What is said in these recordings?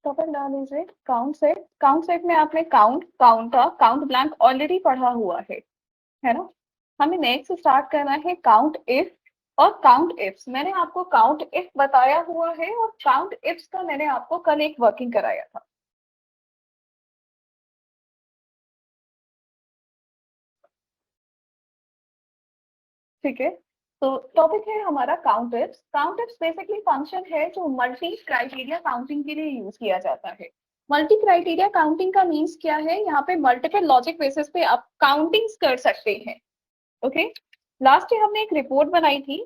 Topic डाल दीजिए count set. Count set में आपने काउंट ब्लैंक ऑलरेडी पढ़ा हुआ है ना। हमें नेक्स्ट स्टार्ट करना है काउंट इफ और काउंट इफ्स। मैंने आपको काउंट इफ बताया हुआ है और काउंट इफ्स का मैंने आपको कल एक वर्किंग कराया था। ठीक है, तो टॉपिक है हमारा count ifs. Count ifs basically function है जो मल्टी क्राइटेरिया काउंटिंग के लिए यूज किया जाता है। मल्टी क्राइटेरिया काउंटिंग का मीन्स क्या है, यहाँ पे मल्टीपल लॉजिक बेसिस पे आप काउंटिंग्स कर सकते हैं। ओके, लास्ट ईयर हमने एक रिपोर्ट बनाई थी।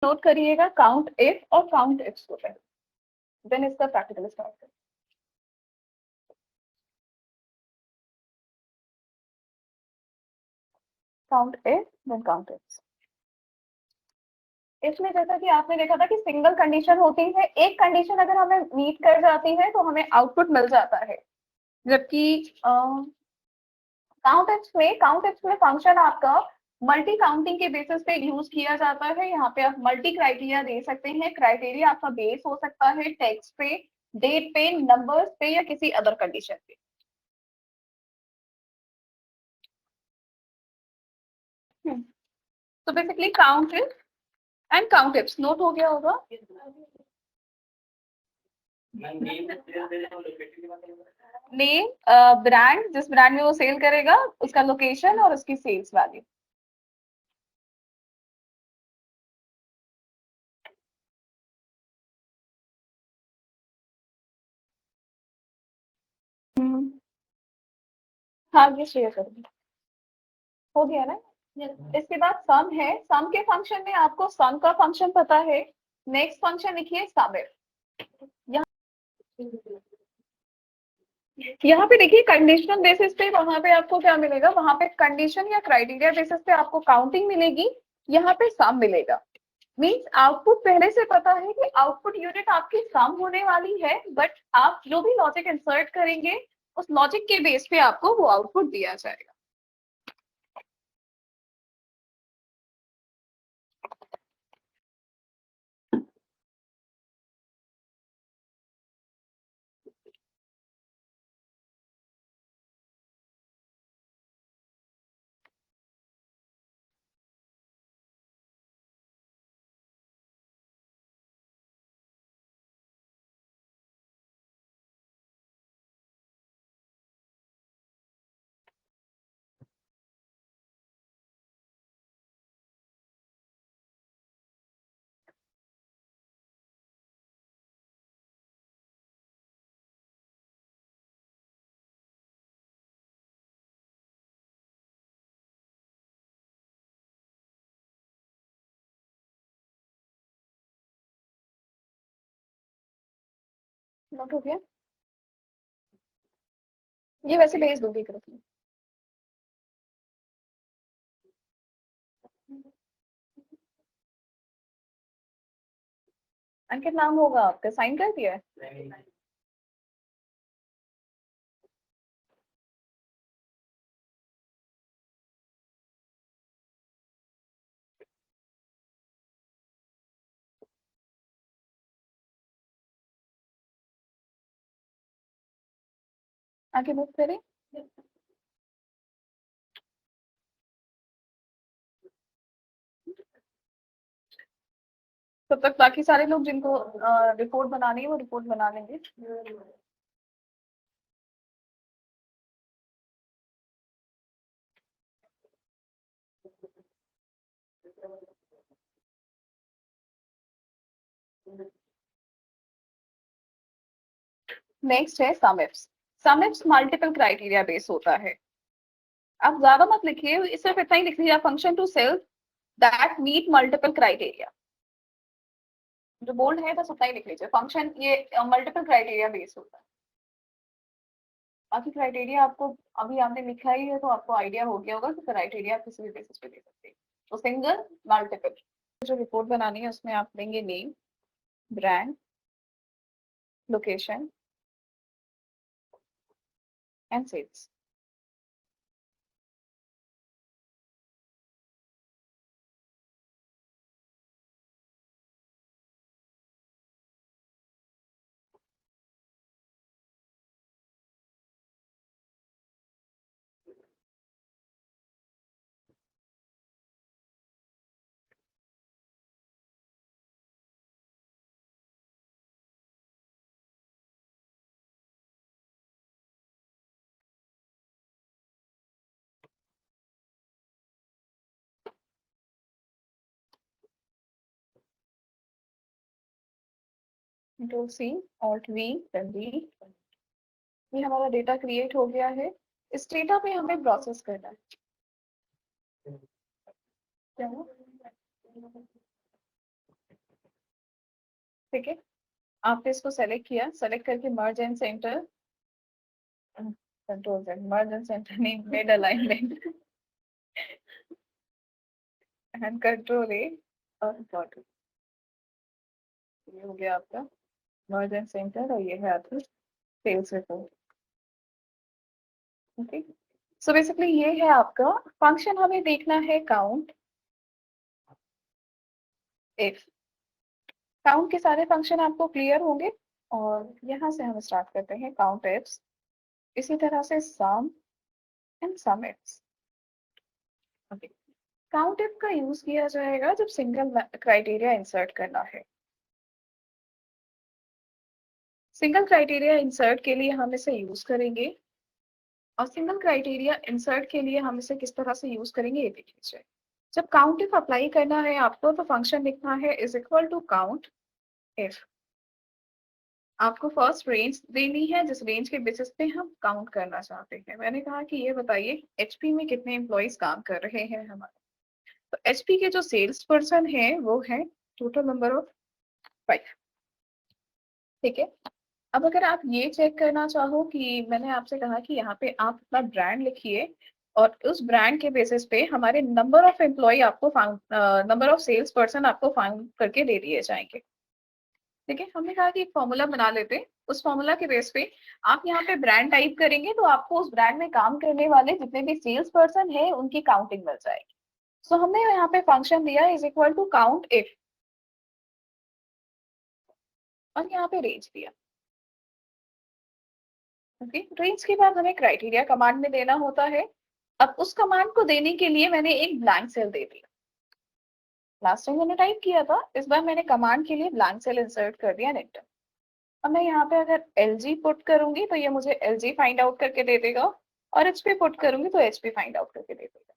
नोट करिएगा काउंट इफ और काउंट इफ्स को पहले, देन इसका प्रैक्टिकल स्टार्ट करें। Count if then count ifs. इसमें जैसा कि आपने देखा था कि सिंगल कंडीशन होती है, एक कंडीशन अगर हमें मीट कर जाती है तो हमें आउटपुट मिल जाता है। जबकि काउंट इफ्स में फंक्शन आपका मल्टी काउंटिंग के बेसिस पे यूज किया जाता है। यहाँ पे आप मल्टी क्राइटेरिया दे सकते हैं। क्राइटेरिया आपका बेस हो सकता है टेक्स्ट पे, डेट पे, नंबर्स पे या किसी अदर कंडीशन पे। तो basically count if and count ifs note हो गया होगा। नेम, ब्रांड, जिस ब्रांड में वो सेल करेगा उसका लोकेशन और उसकी सेल्स वैल्यू। हाँ, ये शेयर करूंगी। हो गया ना। इसके बाद सम है। सम के फंक्शन में आपको सम का फंक्शन पता है। नेक्स्ट फंक्शन लिखिए सम इफ। यहाँ पे देखिए कंडीशनल बेसिस पे वहां पे आपको क्या मिलेगा, वहां पे कंडीशन या क्राइटेरिया बेसिस पे आपको काउंटिंग मिलेगी, यहाँ पे सम मिलेगा। मीन्स आउटपुट पहले से पता है कि आउटपुट यूनिट आपकी सम होने वाली है, बट आप जो भी लॉजिक इंसर्ट करेंगे उस लॉजिक के बेस पे आपको वो आउटपुट दिया जाएगा। नोट हो गया। ये वैसे भेज दूंगी ग्रुप में। अंकित नाम होगा आपका, साइन कर दिया है। आगे बुक करें। तब तक बाकी सारे लोग जिनको रिपोर्ट बनानी है वो रिपोर्ट बना लेंगे। नेक्स्ट है सम इफ्स। सम इफ्स मल्टीपल क्राइटेरिया बेस होता है। आप ज्यादा मत लिखिए, सिर्फ इतना ही लिख लीजिए, function to cells that meet multiple criteria. जो बोल्ड है बस उतना ही लिख लीजिए। फंक्शन ये मल्टीपल क्राइटेरिया बेस होता है। बाकी क्राइटेरिया आपको अभी आपने लिखा ही है तो आपको आइडिया हो गया होगा कि क्राइटेरिया आप किसी भी बेसिस पे दे सकते हैं। तो सिंगल, मल्टीपल। जो रिपोर्ट बनानी है उसमें आप देंगे name, brand, location and sales. Control C, alt V, then V. ये हमारा डेटा क्रिएट हो गया है। इस डेटा पे हमें प्रोसेस करना है। क्या हुआ? ठीक है, आपने इसको सेलेक्ट किया, सेलेक्ट करके merge and center, control Z, merge and center नहीं, mid alignment and control A और बॉटम। ये हो गया आपका मर्ज एंड सेंटर और ये है आपकी sales report. Okay, so basically ये है आपका फंक्शन। हमें देखना है काउंट इफ। काउंट के सारे फंक्शन आपको क्लियर होंगे और यहाँ से हम स्टार्ट करते हैं काउंट इफ्स। इसी तरह से sum and sum ifs. Okay, count if का यूज किया जाएगा जब सिंगल क्राइटेरिया इंसर्ट करना है। सिंगल क्राइटेरिया इंसर्ट के लिए हम इसे यूज करेंगे, और सिंगल क्राइटेरिया इंसर्ट के लिए हम इसे किस तरह से यूज करेंगे ये देख लीजिए। जब काउंट इफ अप्लाई करना है आपको तो फंक्शन लिखना है is equal to count if. आपको फर्स्ट रेंज देनी है जिस रेंज के बेसिस पे हम काउंट करना चाहते हैं। मैंने कहा कि ये बताइए एचपी में कितने एम्प्लॉइज काम कर रहे हैं हमारे। तो एचपी के जो सेल्स पर्सन है वो है टोटल नंबर ऑफ 5। ठीक है, अब अगर आप ये चेक करना चाहो कि मैंने आपसे कहा कि यहाँ पे आप अपना ब्रांड लिखिए और उस ब्रांड के बेसिस पे हमारे नंबर ऑफ एम्प्लॉय आपको found, number of sales person आपको फाउंड करके दे दिए जाएंगे। ठीक है, हमने कहा कि एक फॉर्मूला बना लेते हैं। उस फॉर्मूला के बेस पे आप यहाँ पे ब्रांड टाइप करेंगे तो आपको उस ब्रांड में काम करने वाले जितने भी सेल्स पर्सन है उनकी काउंटिंग मिल जाएगी। सो हमने यहाँ पे फंक्शन दिया is equal to count if और यहाँ पे रेंज दिया। ओके, रेंज के बाद हमें क्राइटेरिया कमांड में देना होता है। अब उस कमांड को देने के लिए मैंने एक ब्लैंक सेल दे दिया। लास्ट टाइम मैंने टाइप किया था, इस बार मैंने कमांड के लिए ब्लैंक सेल इंसर्ट कर दिया एंटर। अब मैं यहाँ पे अगर LG पुट करूंगी तो ये मुझे LG फाइंड आउट करके दे देगा, और HP पुट करूंगी तो HP फाइंड आउट करके दे देगा।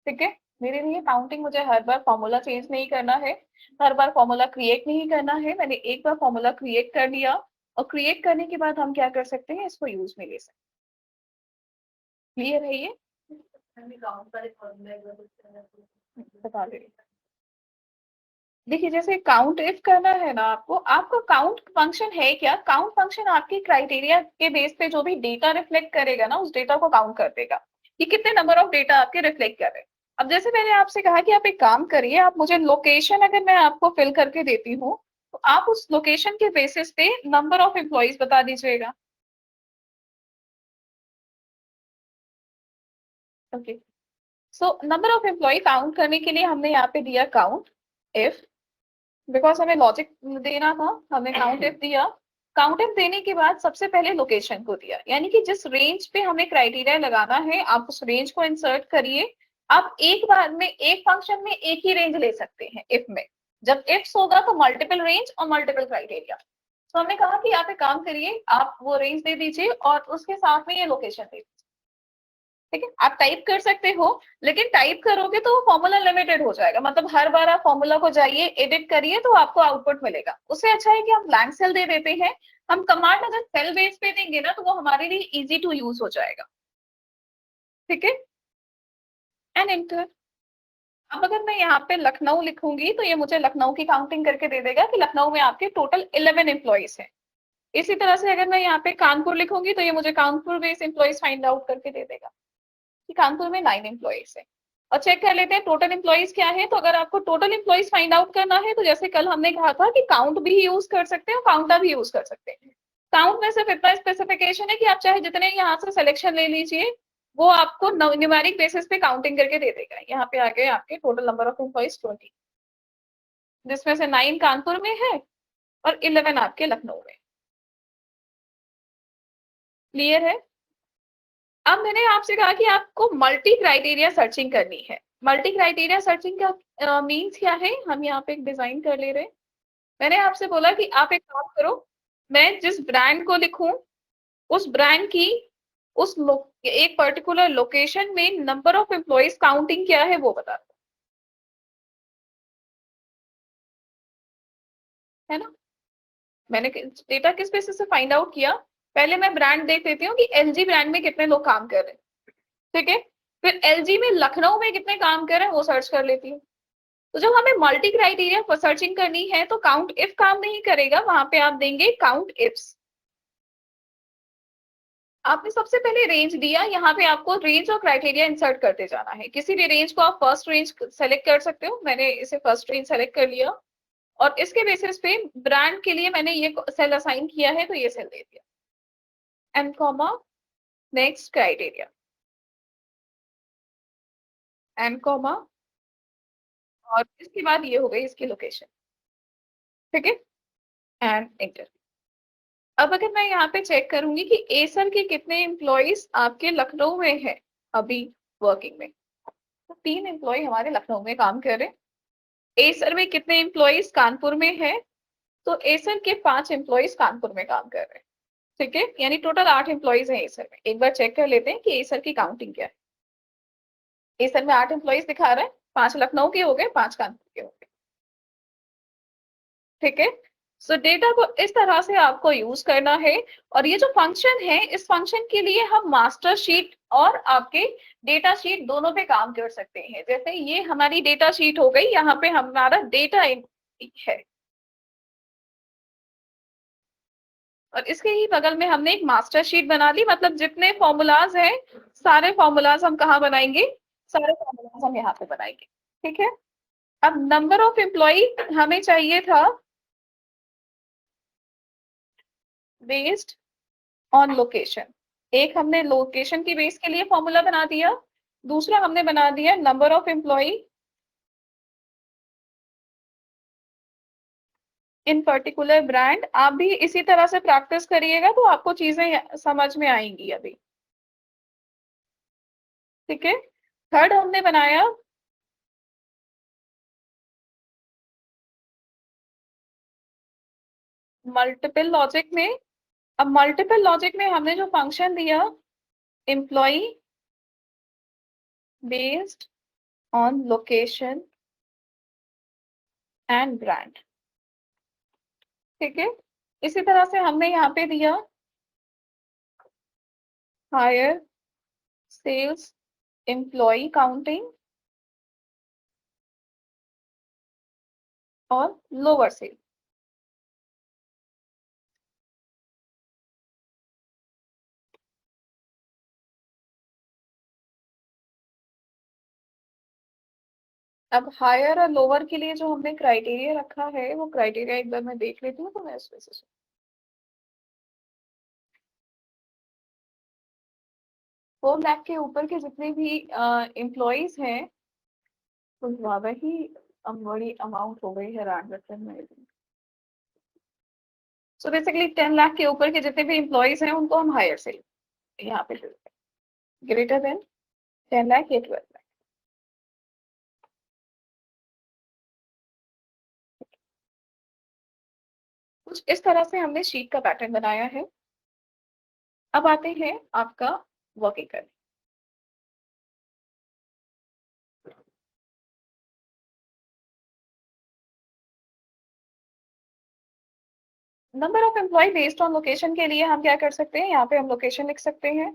ठीक है, मेरे लिए काउंटिंग मुझे हर बार फॉर्मूला चेंज नहीं करना है, हर बार फॉर्मूला क्रिएट नहीं करना है। मैंने एक बार फॉर्मूला क्रिएट कर लिया और क्रिएट करने के बाद हम क्या कर सकते हैं, इसको यूज में ले सकते हैं। क्लियर है ये? बता दे। देखिए, जैसे काउंट इफ करना है ना आपको, आपका काउंट फंक्शन है क्या? काउंट फंक्शन आपके क्राइटेरिया के बेस पे जो भी डेटा रिफ्लेक्ट करेगा ना उस डेटा को काउंट कर देगा कि कितने नंबर ऑफ डेटा आपके रिफ्लेक्ट कर रहे हैं। अब जैसे मैंने आपसे कहा कि आप एक काम करिए, आप मुझे लोकेशन अगर मैं आपको फिल करके देती हूँ तो आप उस लोकेशन के बेसिस पे नंबर ऑफ एम्प्लॉइज बता दीजिएगा। Okay, so number of employ count करने के लिए हमने यहाँ पे दिया काउंट इफ, बिकॉज हमें लॉजिक देना था, हमने काउंट इफ दिया। काउंट इफ देने के बाद सबसे पहले लोकेशन को दिया, यानी कि जिस रेंज पे हमें क्राइटेरिया लगाना है आप उस रेंज को इंसर्ट करिए। आप एक बार में एक फंक्शन में एक ही रेंज ले सकते हैं इफ में। जब इफ्स होगा तो मल्टीपल रेंज और मल्टीपल क्राइटेरिया। तो हमने कहा कि आप एक काम करिए, आप वो रेंज दे दीजिए और उसके साथ में ये लोकेशन दे दीजिए। ठीक है, आप टाइप कर सकते हो, लेकिन टाइप करोगे तो वो फॉर्मूला लिमिटेड हो जाएगा। मतलब हर बार आप फॉर्मूला को जाइए एडिट करिए तो आपको आउटपुट मिलेगा। उससे अच्छा है कि हम ब्लैंक सेल दे देते हैं। हम कमांड अगर सेल बेस पे देंगे ना तो वो हमारे लिए इजी टू यूज हो जाएगा। ठीक है, एंड एंटर। अब अगर मैं यहाँ पे लखनऊ लिखूंगी तो ये मुझे लखनऊ की काउंटिंग करके दे देगा कि लखनऊ में आपके टोटल 11 एम्प्लॉइज हैं। इसी तरह से अगर मैं यहाँ पे कानपुर लिखूंगी तो ये मुझे Kanpur base employees find out करके दे देगा कि कानपुर में 9 एम्प्लॉइज है। और चेक कर लेते हैं टोटल एम्प्लॉइज क्या है। तो अगर आपको टोटल एम्प्लॉइज फाइंड आउट करना है तो जैसे कल हमने कहा था कि काउंट भी यूज कर सकते हैं और काउंटर भी यूज कर सकते हैं। काउंट में सिर्फ इतना स्पेसिफिकेशन है कि आप चाहे जितने यहाँ से सिलेक्शन ले लीजिए, वो आपको न्यूमेरिक बेसिस पे काउंटिंग करके दे देगा। यहाँ पे आ गए आपके टोटल नंबर ऑफ एम्प्लॉइज 20, जिसमें से 9 कानपुर में है और 11 आपके लखनऊ में। क्लियर है? अब मैंने आपसे कहा कि आपको मल्टी क्राइटेरिया सर्चिंग करनी है। मल्टी क्राइटेरिया सर्चिंग का मीन्स क्या है, हम यहाँ पे एक डिजाइन कर ले रहे हैं। मैंने आपसे बोला कि आप एक काम करो, मैं जिस ब्रांड को लिखूं उस ब्रांड की एक पर्टिकुलर लोकेशन में नंबर ऑफ एम्प्लॉइज काउंटिंग क्या है वो बता दो, है ना? मैंने डेटा किस बेसिस से फाइंड आउट किया, पहले मैं ब्रांड देख लेती हूँ कि एलजी ब्रांड में कितने लोग काम कर रहे हैं, ठीक है। फिर एलजी में लखनऊ में कितने काम कर रहे हैं वो सर्च कर लेती हूँ। तो जब हमें मल्टी क्राइटेरिया सर्चिंग करनी है तो काउंट इफ काम नहीं करेगा, वहां पे आप देंगे काउंट इफ्स। आपने सबसे पहले रेंज दिया, यहाँ पे आपको रेंज और क्राइटेरिया इंसर्ट करते जाना है। किसी भी रेंज को आप फर्स्ट रेंज सेलेक्ट कर सकते हो, मैंने इसे फर्स्ट रेंज सेलेक्ट कर लिया और इसके बेसिस पे ब्रांड के लिए मैंने ये सेल असाइन किया है तो ये सेल दे दिया and comma next criteria and comma और इसके बाद ये हो गई इसकी लोकेशन, ठीक है, एंड एंटर। अब अगर मैं यहाँ पे चेक करूंगी कि एसर के कितने एम्प्लॉइज आपके लखनऊ में है अभी वर्किंग में, तो 3 एम्प्लॉय हमारे लखनऊ में काम कर रहे हैं। एसर में कितने एम्प्लॉइज कानपुर में है, तो एसर के 5 एम्प्लॉइज कानपुर में काम कर रहे हैं, ठीक है, यानी टोटल 8 एम्प्लॉइज हैं एसर में। एक बार चेक कर लेते हैं कि एसर की काउंटिंग क्या है। एसर में 8 एम्प्लॉइज दिखा रहा है, 5 लखनऊ के हो गए, 5 कानपुर के हो गए, ठीक है। सो डेटा को इस तरह से आपको यूज करना है। और ये जो फंक्शन है, इस फंक्शन के लिए हम मास्टर शीट और आपके डेटा शीट दोनों पे काम कर सकते हैं। जैसे ये हमारी डेटा शीट हो गई, यहाँ पे हमारा डेटा है और इसके ही बगल में हमने एक मास्टर शीट बना ली, मतलब जितने फॉर्मूलाज हैं सारे फॉर्मूलाज हम कहाँ बनाएंगे, सारे फॉर्मूलाज हम यहाँ पे बनाएंगे, ठीक है। अब नंबर ऑफ एम्प्लॉय हमें चाहिए था बेस्ड ऑन लोकेशन। एक हमने लोकेशन की बेस के लिए फॉर्मूला बना दिया, दूसरा हमने बना दिया number of employ in particular brand. आप भी इसी तरह से प्रैक्टिस करिएगा तो आपको चीजें समझ में आएंगी अभी, ठीक है। थर्ड हमने बनाया मल्टीपल लॉजिक में। अब मल्टीपल लॉजिक में हमने जो फंक्शन दिया employ based on location and brand, ठीक है। इसी तरह से हमने यहाँ पे दिया हायर सेल्स एम्प्लॉय काउंटिंग और लोअर सेल। अब हायर और लोअर के लिए जो हमने क्राइटेरिया रखा है वो क्राइटेरिया एक बार मैं देख लेती हूँ तो मैं इसमें से 4 लाख के ऊपर के जितने भी एम्प्लॉइज हैं, कुछ ज्यादा ही बड़ी अमाउंट हो गई है रैंडम में। सो बेसिकली 10 लाख के ऊपर के जितने भी एम्प्लॉइज हैं उनको हम हायर से यहाँ पे ग्रेटर देन 10 लाख या 12 लाख। कुछ इस तरह से हमने शीट का पैटर्न बनाया है। अब आते हैं आपका वर्किंग करने। Number of employ based on location के लिए हम क्या कर सकते हैं, यहाँ पे हम लोकेशन लिख सकते हैं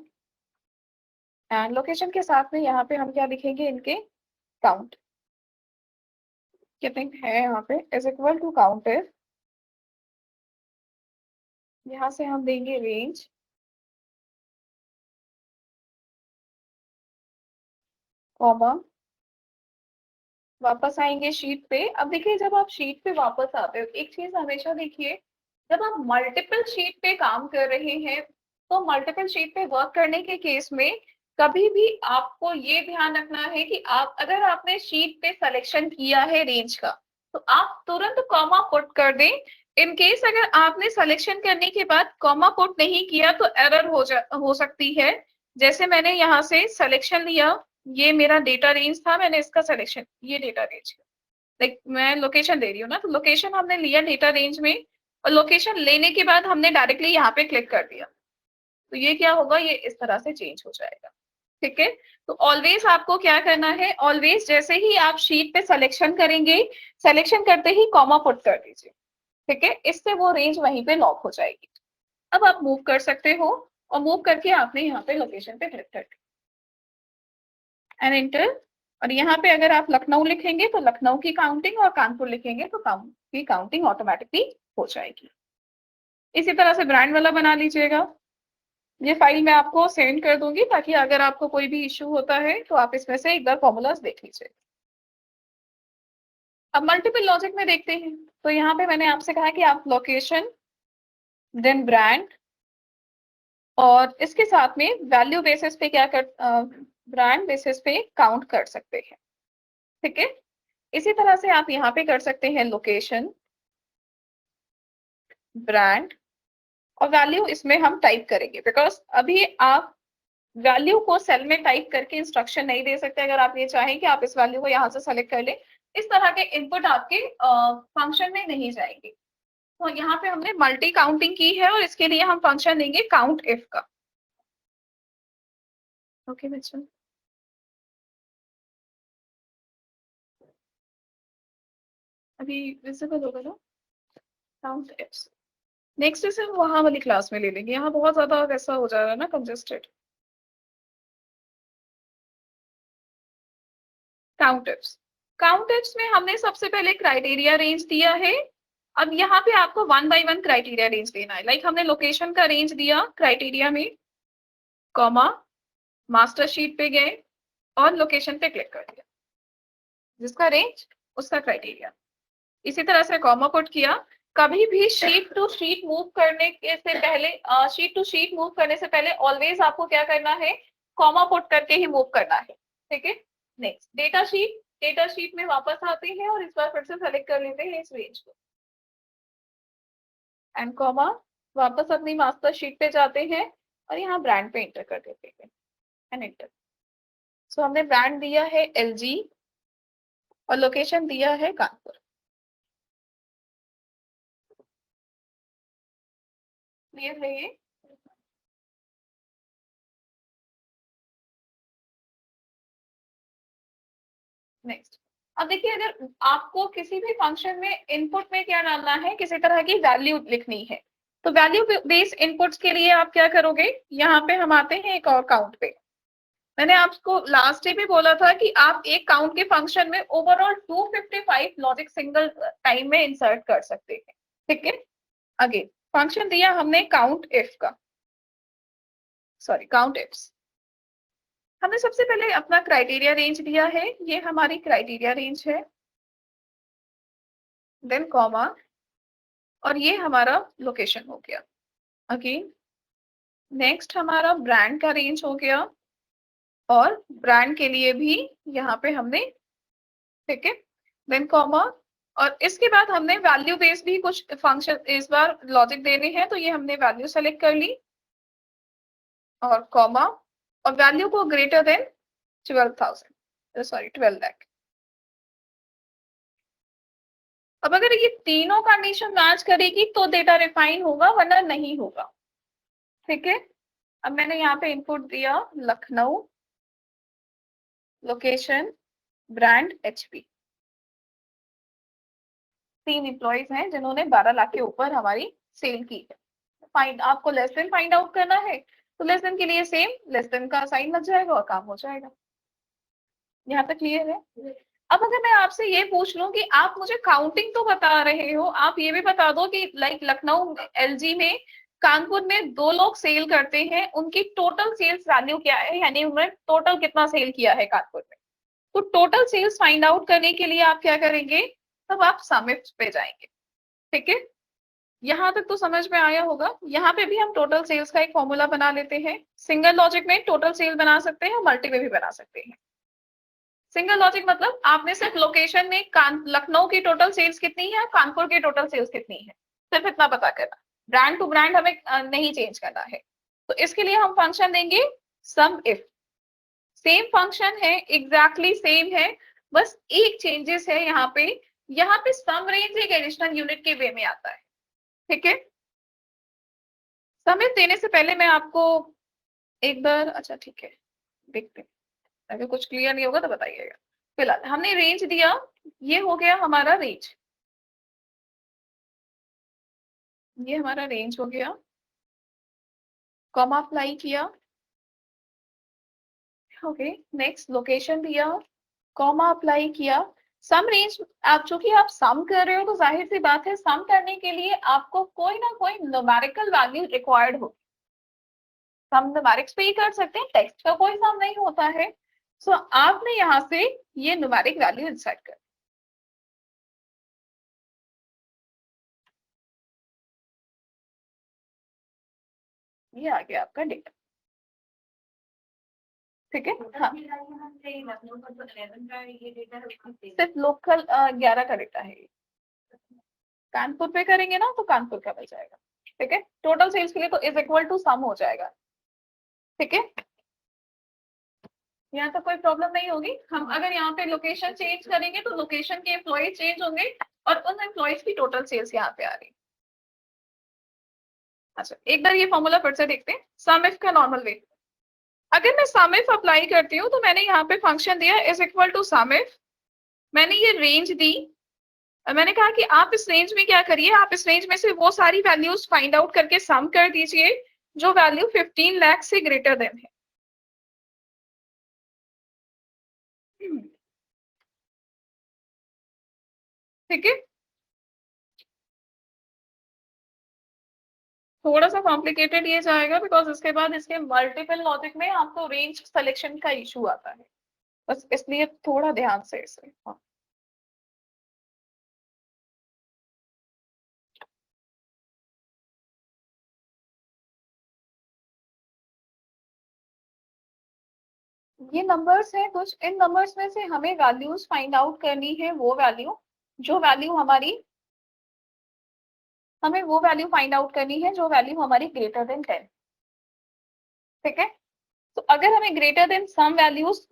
एंड लोकेशन के साथ में यहाँ पे हम क्या लिखेंगे, इनके काउंट कितने हैं यहाँ पे is equal to count if, यहाँ से हम देंगे रेंज कॉमा, वापस आएंगे शीट पे। अब देखिए जब आप शीट पे वापस आते हो, एक चीज हमेशा देखिए, जब आप मल्टीपल शीट पे काम कर रहे हैं तो मल्टीपल शीट पे वर्क करने के केस में कभी भी आपको ये ध्यान रखना है कि आप अगर आपने शीट पे सिलेक्शन किया है रेंज का तो आप तुरंत कॉमा पुट कर दें। इन केस अगर आपने सिलेक्शन करने के बाद कॉमा पुट नहीं किया तो एरर हो सकती है। जैसे मैंने यहाँ से सिलेक्शन लिया, ये मेरा डेटा रेंज था, मैंने इसका सिलेक्शन, ये डेटा रेंज, लाइक मैं लोकेशन दे रही हूँ ना, तो लोकेशन हमने लिया डेटा रेंज में और लोकेशन लेने के बाद हमने डायरेक्टली यहाँ पे क्लिक कर दिया, तो ये क्या होगा, ये इस तरह से चेंज हो जाएगा, ठीक है। तो ऑलवेज आपको क्या करना है, ऑलवेज जैसे ही आप शीट पे सिलेक्शन करेंगे, सिलेक्शन करते ही कॉमा पुट कर दीजिए। ठीक है, इससे वो रेंज वहीं पे लॉक हो जाएगी। अब आप मूव कर सकते हो और मूव करके आपने यहाँ पे लोकेशन पे क्लिक कर दिया एंड एंटर। और यहाँ पे अगर आप लखनऊ लिखेंगे तो लखनऊ की काउंटिंग और कानपुर लिखेंगे तो की काउंटिंग ऑटोमेटिकली हो जाएगी। इसी तरह से ब्रांड वाला बना लीजिएगा। ये फाइल मैं आपको सेंड कर दूंगी ताकि अगर आपको कोई भी इश्यू होता है तो आप इसमें से एक बार फॉर्मूलाज देख लीजिए। अब मल्टीपल लॉजिक में देखते हैं। तो यहाँ पे मैंने आपसे कहा कि आप लोकेशन देन ब्रांड और इसके साथ में वैल्यू बेसिस पे क्या कर ब्रांड बेसिस पे काउंट कर सकते हैं। ठीक है, इसी तरह से आप यहाँ पे कर सकते हैं लोकेशन ब्रांड और वैल्यू इसमें हम टाइप करेंगे बिकॉज अभी आप वैल्यू को सेल में टाइप करके इंस्ट्रक्शन नहीं दे सकते। अगर आप ये चाहें कि आप इस वैल्यू को यहाँ से सेलेक्ट कर लें, इस तरह के इनपुट आपके फंक्शन में नहीं जाएंगे। तो यहाँ पे हमने मल्टी काउंटिंग की है और इसके लिए हम फंक्शन देंगे काउंट इफ का। ओके बच्चों, अभी विजिबल होगा ना काउंट इफ। नेक्स्ट इसे हम वहां वाली क्लास में ले लेंगे, यहाँ बहुत ज्यादा वैसा हो जा रहा है ना congested. Count ifs, count ifs में हमने सबसे पहले क्राइटेरिया रेंज दिया है। अब यहाँ पे आपको one by one criteria range देना है। लाइक हमने लोकेशन का रेंज दिया क्राइटेरिया में, कॉमा, मास्टर शीट पे गए और लोकेशन पे क्लिक कर दिया, जिसका रेंज उसका क्राइटेरिया। इसी तरह से कॉमा पुट किया। कभी भी शीट टू शीट मूव करने के से पहले शीट टू शीट मूव करने से पहले ऑलवेज आपको क्या करना है, कॉमा पुट करके ही मूव करना है। ठीक है, next data sheet, data sheet में वापस आते हैं और इस बार फिर से सेलेक्ट कर लेते हैं इस रेंज को एंड कॉमा, वापस अपनी मास्टर शीट पे जाते हैं और यहाँ ब्रांड पे एंटर कर देते हैं एंड एंटर। सो हमने ब्रांड दिया है LG और लोकेशन दिया है कानपुर। क्लियर है ये? नेक्स्ट, अब देखिए अगर आपको किसी भी फंक्शन में इनपुट में क्या डालना है, किसी तरह की वैल्यू लिखनी है, तो वैल्यू बेस्ड इनपुट्स के लिए आप क्या करोगे, यहाँ पे हम आते हैं एक और काउंट पे। मैंने आपको लास्ट डे भी बोला था कि आप एक काउंट के फंक्शन में ओवरऑल 255 लॉजिक सिंगल टाइम में इंसर्ट कर सकते हैं। ठीक है, अगेन फंक्शन दिया हमने काउंट इफ का, सॉरी काउंट इफ्स। हमने सबसे पहले अपना क्राइटेरिया रेंज दिया है, ये हमारी क्राइटेरिया रेंज है, देन कॉमा और ये हमारा लोकेशन हो गया। अगेन नेक्स्ट हमारा ब्रांड का रेंज हो गया और ब्रांड के लिए भी यहाँ पे हमने, ठीक है, देन कॉमा और इसके बाद हमने वैल्यू बेस्ड भी कुछ फंक्शन इस बार लॉजिक देने हैं, तो ये हमने वैल्यू सेलेक्ट कर ली और कॉमा और वैल्यू को ग्रेटर देन 12,000, सॉरी 12 लाख। अब अगर ये तीनों कंडीशन मैच करेगी तो डेटा रिफाइन होगा वरना नहीं होगा। ठीक है, अब मैंने यहाँ पे इनपुट दिया Lucknow, location, brand HP। 3 employees हैं जिन्होंने 12 लाख के ऊपर हमारी सेल की है। फाइंड, आपको लेस देन फाइंड आउट करना है तो लेस देन के लिए सेम लेस देन का साइन लग जाएगा और काम हो जाएगा। यहाँ तक क्लियर है? अब अगर मैं आपसे ये पूछ लूं कि आप मुझे काउंटिंग तो बता रहे हो, आप ये भी बता दो कि लाइक लखनऊ LG में कानपुर में 2 लोग सेल करते हैं, उनकी टोटल सेल्स वैल्यू क्या है, यानी उन्होंने टोटल कितना सेल किया है कानपुर में। तो टोटल सेल्स फाइंड आउट करने के लिए आप क्या करेंगे, तब आप सम इफ पे जाएंगे। ठीक है, यहाँ तक तो समझ में आया होगा। यहाँ पे भी हम टोटल सेल्स का एक फॉर्मूला बना लेते हैं। सिंगल लॉजिक में टोटल सेल बना सकते हैं, मल्टी में भी बना सकते हैं। सिंगल लॉजिक मतलब आपने सिर्फ लोकेशन में लखनऊ की टोटल सेल्स कितनी है, कानपुर की टोटल सेल्स कितनी है, सिर्फ इतना पता करना। ब्रांड टू ब्रांड हमें नहीं चेंज करना है, तो इसके लिए हम फंक्शन देंगे सम इफ। सेम फंक्शन है, एग्जैक्टली सेम है, बस एक चेंजेस है यहाँ पे। यहाँ पे सम रेंज एक एडिशनल यूनिट के वे में आता है। ठीक है, सम इफ देने से पहले मैं आपको एक बार, अच्छा ठीक है देखते हैं, अगर कुछ क्लियर नहीं होगा तो बताइएगा। फिलहाल हमने रेंज दिया, ये हो गया हमारा रेंज। ये हमारा रेंज हो गया, कॉमा अप्लाई किया, ओके। नेक्स्ट लोकेशन दिया, कॉमा अप्लाई किया, सम रेंज। आप चूंकि आप सम कर रहे हो तो जाहिर सी बात है सम करने के लिए आपको कोई ना कोई न्यूमेरिकल वैल्यू रिक्वायर्ड हो। सम न्यूमेरिक्स पे ही कर सकते हैं, टेक्स्ट का कोई सम नहीं होता है। सो आपने यहाँ से ये न्यूमेरिक वैल्यू इंसर्ट कर, ये आ गया आपका डेटा, ठीक है। हाँ, सिर्फ लोकल 11 का डेटा है। कानपुर पे करेंगे ना तो कानपुर का मिल जाएगा, ठीक है। टोटल सेल्स के लिए तो इज इक्वल टू सम हो जाएगा, ठीक है। यहाँ तो कोई प्रॉब्लम नहीं होगी। हम अगर यहाँ पे लोकेशन चेंज करेंगे तो लोकेशन के एम्प्लॉय चेंज होंगे और उन एम्प्लॉयज की टोटल सेल्स यहाँ पे आ रही। अच्छा, एक बार ये फॉर्मूला फिर से देखते हैं, सम इफ का नॉर्मल वे। अगर मैं सम इफ अप्लाई करती हूँ तो मैंने यहाँ पे फंक्शन दिया is equal to sum if, मैंने ये रेंज दी, मैंने कहा कि आप इस रेंज में क्या करिए, आप इस रेंज में से वो सारी वैल्यूज फाइंड आउट करके सम कर दीजिए जो वैल्यू 15 लाख से ग्रेटर देन है। ठीक है, थोड़ा सा कॉम्प्लिकेटेड ये जाएगा बिकॉज इसके बाद इसके मल्टीपल लॉजिक में आपको रेंज सिलेक्शन का इशू आता है, बस इसलिए थोड़ा ध्यान से इसे। हाँ, ये नंबर्स हैं कुछ, इन नंबर्स में से हमें वैल्यूज फाइंड आउट करनी है, वो वैल्यू जो वैल्यू हमारी, हमें वो वैल्यू फाइंड आउट करनी है जो वैल्यू हमारी ग्रेटर देन 10, ठीक है। तो अगर हमें greater than sum values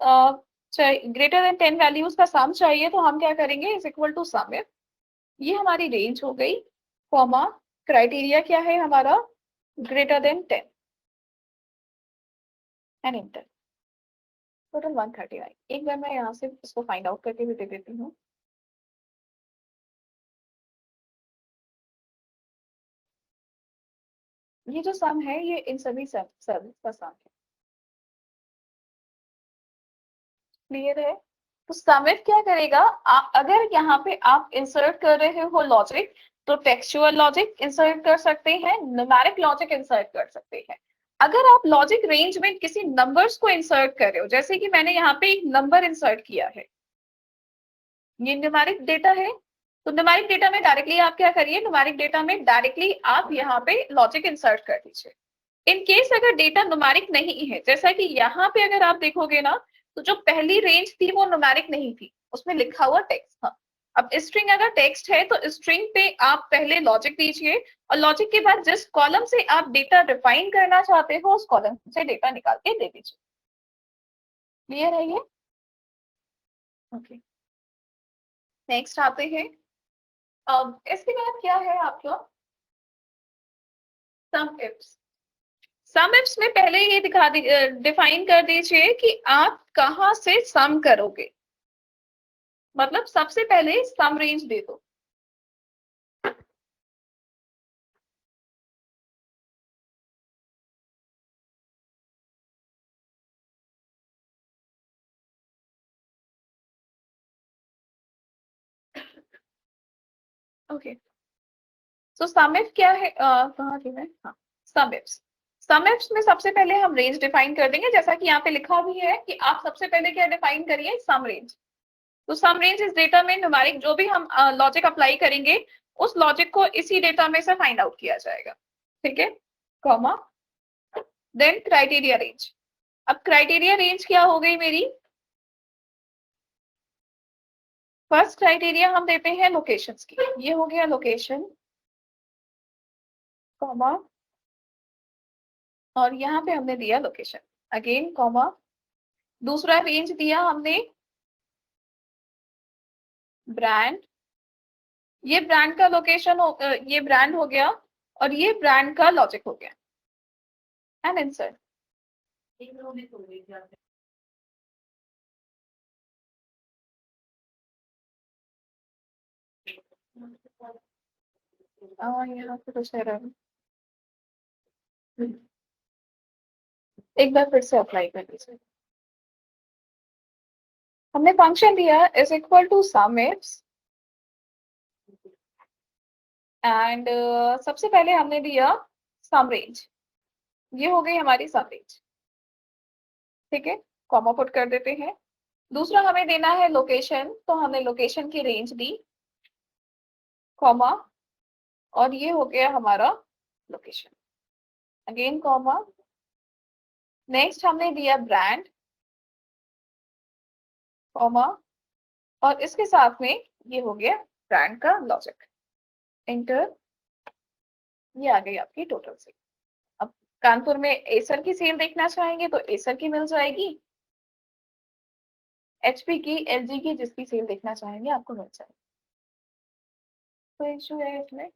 greater than 10 values का सम चाहिए तो हम क्या करेंगे, is equal to sum if, ये हमारी रेंज हो गई, कॉमा क्राइटेरिया क्या है हमारा, greater than 10 and inter, total 139। एक बार मैं यहाँ से इसको फाइंड आउट करके भी दे देती हूँ। ये जो सम है ये इन सभी सर्विस का सम है, क्लियर है। तो समिट क्या करेगा, अगर यहाँ पे आप इंसर्ट कर रहे हो लॉजिक तो टेक्सचुअल लॉजिक इंसर्ट कर सकते हैं, न्यूमेरिक लॉजिक इंसर्ट कर सकते हैं। अगर आप लॉजिक रेंज में किसी नंबर्स को इंसर्ट कर रहे हो, जैसे कि मैंने यहाँ पे एक नंबर इंसर्ट किया है, ये न्यूमेरिक डेटा है, तो न्यूमेरिक डेटा में डायरेक्टली आप क्या करिए, न्यूमेरिक डेटा में डायरेक्टली आप यहाँ पे लॉजिक इंसर्ट कर दीजिए। इन केस अगर डेटा न्यूमेरिक नहीं है, जैसा कि यहाँ पे अगर आप देखोगे ना तो जो पहली रेंज थी वो न्यूमेरिक नहीं थी, उसमें लिखा हुआ टेक्स्ट था। अब स्ट्रिंग अगर टेक्स्ट है तो स्ट्रिंग पे आप पहले लॉजिक दीजिए और लॉजिक के बाद जिस कॉलम से आप डेटा डिफाइन करना चाहते हो उस कॉलम से डेटा निकाल के दे दीजिए। क्लियर है ये, ओके। नेक्स्ट आते हैं, अब इसके बाद क्या है आपका सम इफ्स। सम इफ्स में पहले ये दिखा डिफाइन कर दीजिए कि आप कहाँ से सम करोगे, मतलब सबसे पहले सम रेंज दे दो। ओके, तो सम इफ क्या है, कहाँ थी मैं, हाँ, सम इफ्स। सम इफ्स में सबसे पहले हम रेंज डिफाइन कर देंगे, जैसा कि यहाँ पे लिखा भी है कि आप सबसे पहले क्या डिफाइन करिए, सम रेंज। तो सम रेंज इस डेटा में न्यूमेरिक जो भी हम लॉजिक अप्लाई करेंगे उस लॉजिक को इसी डेटा में से फाइंड आउट किया जाएगा, ठीक है, कॉमा देन क्राइटेरिया रेंज। अब क्राइटेरिया रेंज क्या हो गई मेरी, फर्स्ट क्राइटेरिया हम देते हैं लोकेशंस की, ये हो गया लोकेशन, कॉमा, और यहाँ पे हमने दिया लोकेशन अगेन, कॉमा, दूसरा रेंज दिया हमने ब्रांड, ये ब्रांड का लोकेशन हो, ये ब्रांड हो गया और ये ब्रांड का लॉजिक हो गया एंड इंसर्ट। यहाँ पे कुछ एरर, एक बार फिर से अप्लाई कर लीजिए। हमने फंक्शन दिया is equal to sum ifs and सबसे पहले हमने दिया सम रेंज, ये हो गई हमारी सम रेंज, ठीक है, कॉमा पुट कर देते हैं। दूसरा हमें देना है लोकेशन, तो हमने लोकेशन की रेंज दी, कॉमा, और ये हो गया हमारा लोकेशन, अगेन कॉमा। नेक्स्ट हमने दिया ब्रांड, कॉमा, और इसके साथ में ये हो गया ब्रांड का लॉजिक, इंटर, ये आ गई आपकी टोटल सेल। अब कानपुर में एसर की सेल देखना चाहेंगे तो एसर की मिल जाएगी, एचपी की, एलजी की, जिसकी सेल देखना चाहेंगे आपको मिल जाएगी। तो इशू है इसमें।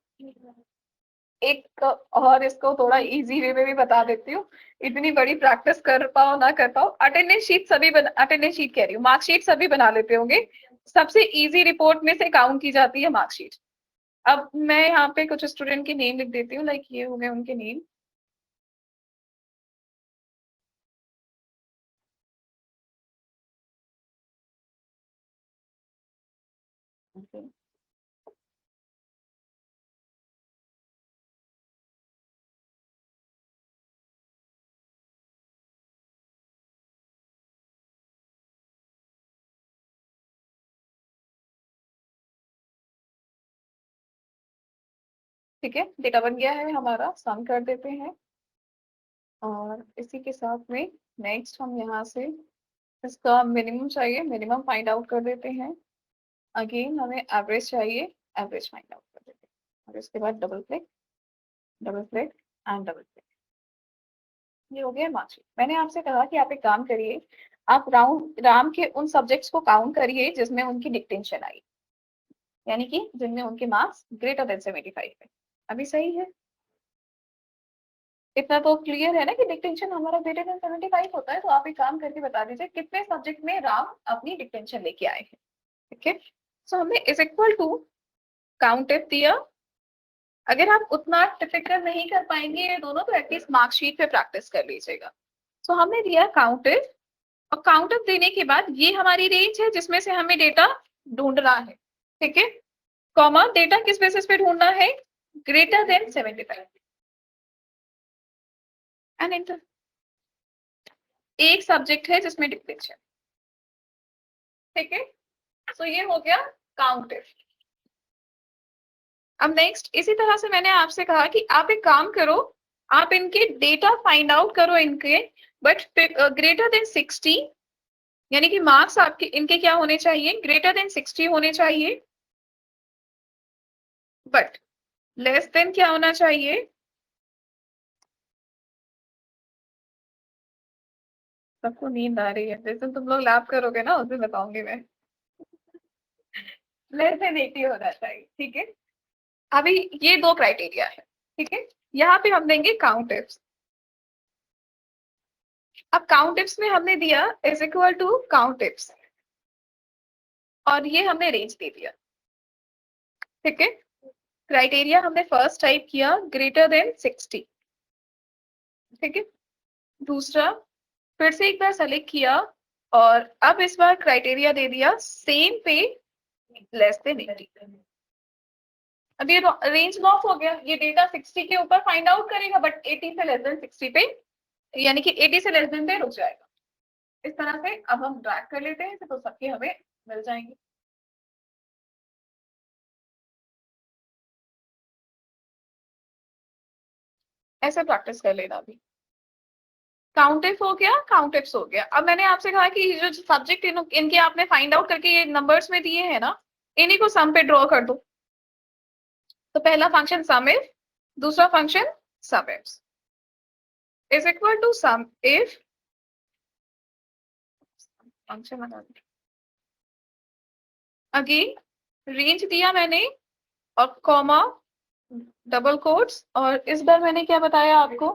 एक और इसको थोड़ा इजी वे में भी बता देती हूँ, इतनी बड़ी प्रैक्टिस कर पाओ ना कर पाओ, अटेंडेंस शीट सभी अटेंडेंस शीट कह रही हूँ, मार्कशीट सभी बना लेते होंगे। सबसे इजी रिपोर्ट में से काउंट की जाती है मार्कशीट। अब मैं यहाँ पे कुछ स्टूडेंट के नेम लिख देती हूँ, लाइक ये हो गए उनके नेम। ठीक है, डेटा बन गया है हमारा, सम कर देते हैं। और इसी के साथ में नेक्स्ट हम यहाँ से इसका मिनिमम चाहिए, मिनिमम फाइंड आउट कर देते हैं। अगेन हमें एवरेज चाहिए, एवरेज फाइंड आउट कर देते हैं। और इसके बाद double click, double click and double click, ये हो गया मार्कशीट। मैंने आपसे कहा कि आप एक काम करिए, आप राम के उन सब्जेक्ट्स को काउंट करिए जिसमें उनकी डिक्टेंशन आई, यानी कि जिनमें उनके मार्क्स ग्रेटर देन 75 है। अभी सही है? इतना तो क्लियर है ना कि डिक्टेंशन हमारा ग्रेटर देन 75 होता है। तो आप एक काम करके बता दीजिए कितने सब्जेक्ट में राम अपनी डिक्टेंशन लेके आए हैं। ठीक है, सो हमने is equal to count if दिया। अगर आप उतना टिपिकल नहीं कर पाएंगे ये दोनों, तो एटलीस्ट मार्कशीट पे प्रैक्टिस कर लीजिएगा। सो हमने दिया काउंट इफ, और काउंट इफ देने के बाद ये हमारी रेंज है जिसमें से हमें डेटा ढूंढना है। ठीक है, कॉमा, डेटा किस बेसिस पे ढूंढना है, ग्रेटर देन 75 एंड एंटर। एक सब्जेक्ट है जिसमें डिक्टेंशन, ठीक है, सो ये हो गया काउंट इफ। अब नेक्स्ट इसी तरह से मैंने आपसे कहा कि आप एक काम करो, आप इनके डेटा फाइंड आउट करो इनके, बट ग्रेटर देन 60, यानी कि मार्क्स आपके इनके क्या होने चाहिए, ग्रेटर देन 60 होने चाहिए, बट लेस देन क्या होना चाहिए, सबको नींद आ रही है, जैसे तुम लोग लैब करोगे ना उस दिन बताऊंगी मैं। लेस देन 80 होना चाहिए, ठीक है। अभी ये दो क्राइटेरिया है, ठीक है। यहाँ पे हम देंगे काउंट इफ्स। अब काउंट इफ्स में हमने दिया is equal to count ifs, और ये हमने रेंज दे दिया, ठीक है। क्राइटेरिया हमने फर्स्ट टाइप किया ग्रेटर देन 60, ठीक है। दूसरा फिर से एक बार सेलेक्ट किया, और अब इस बार क्राइटेरिया दे दिया सेम पे लेस देन 80। अब ये रेंज लॉस हो गया, ये डेटा 60 के ऊपर फाइंड आउट करेगा, बट 80 से लेस देन 60 पे, यानी कि 80 से लेस देन पे रुक जाएगा। इस तरह से अब हम ड्रैग कर लेते हैं तो सबके हमें मिल जाएंगे। ऐसे प्रैक्टिस कर लेना अभी। काउंट इफ हो गया, काउंट इफ्स हो गया। अब मैंने आपसे कहा कि जो सब्जेक्ट इनके आपने फाइंड आउट करके ये नंबर्स में दिए हैं ना, इन्हीं को सम पे ड्रॉ कर दो। तो पहला फंक्शन सम इफ, दूसरा function sum if is equal to sum if, function बना दो अगेन, रेंज दिया मैंने, और कॉमा, डबल कोट्स, और इस बार मैंने क्या बताया आपको,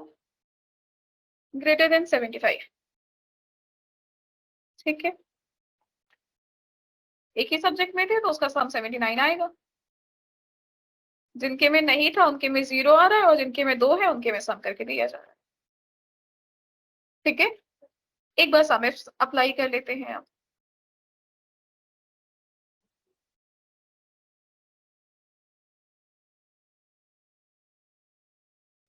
ग्रेटर देन 75, ठीक है। एक ही सब्जेक्ट में थे तो उसका सम 79 आएगा। जिनके में नहीं था उनके में 0 आ रहा है और जिनके में 2 है उनके में सम करके दिया जा रहा है। ठीक है, एक बार सम इफ अप्लाई कर लेते हैं अब।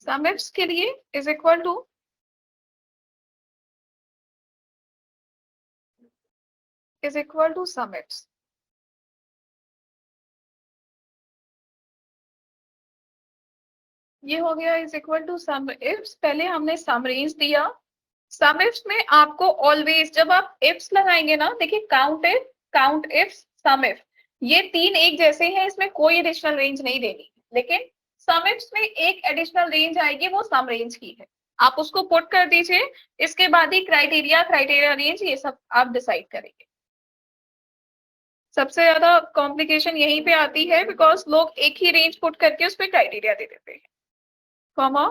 सम इफ्स के लिए is equal to sum ifs. ये हो गया is equal to sum ifs. पहले हमने सम रेंज दिया। सम इफ्स में आपको ऑलवेज जब आप इफ्स लगाएंगे ना, देखिए काउंट इफ्स, सम इफ, ये तीन एक जैसे हैं, इसमें कोई एडिशनल रेंज नहीं देनी। लेकिन सम इफ्स में एक एडिशनल रेंज आएगी, वो सम रेंज की है। आप उसको पुट कर दीजिए, इसके बाद ही क्राइटेरिया रेंज ये सब आप डिसाइड करेंगे। सबसे ज्यादा कॉम्प्लिकेशन यहीं पे आती है, बिकॉज लोग एक ही रेंज पुट करके उस पर क्राइटेरिया दे देते हैं। कॉमा,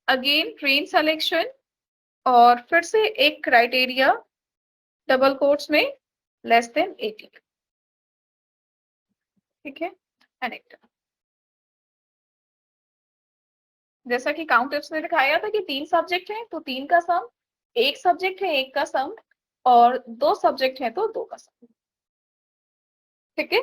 अगेन रेंज सिलेक्शन, और फिर से एक क्राइटेरिया डबल कोट्स में लेस देन 80। ठीक है, एनेक्टर। जैसा कि काउंट इफ्स ने दिखाया था कि 3 सब्जेक्ट हैं तो 3 का सम, एक सब्जेक्ट है 1 का सम, और 2 सब्जेक्ट है तो 2 का सम। ठीक है।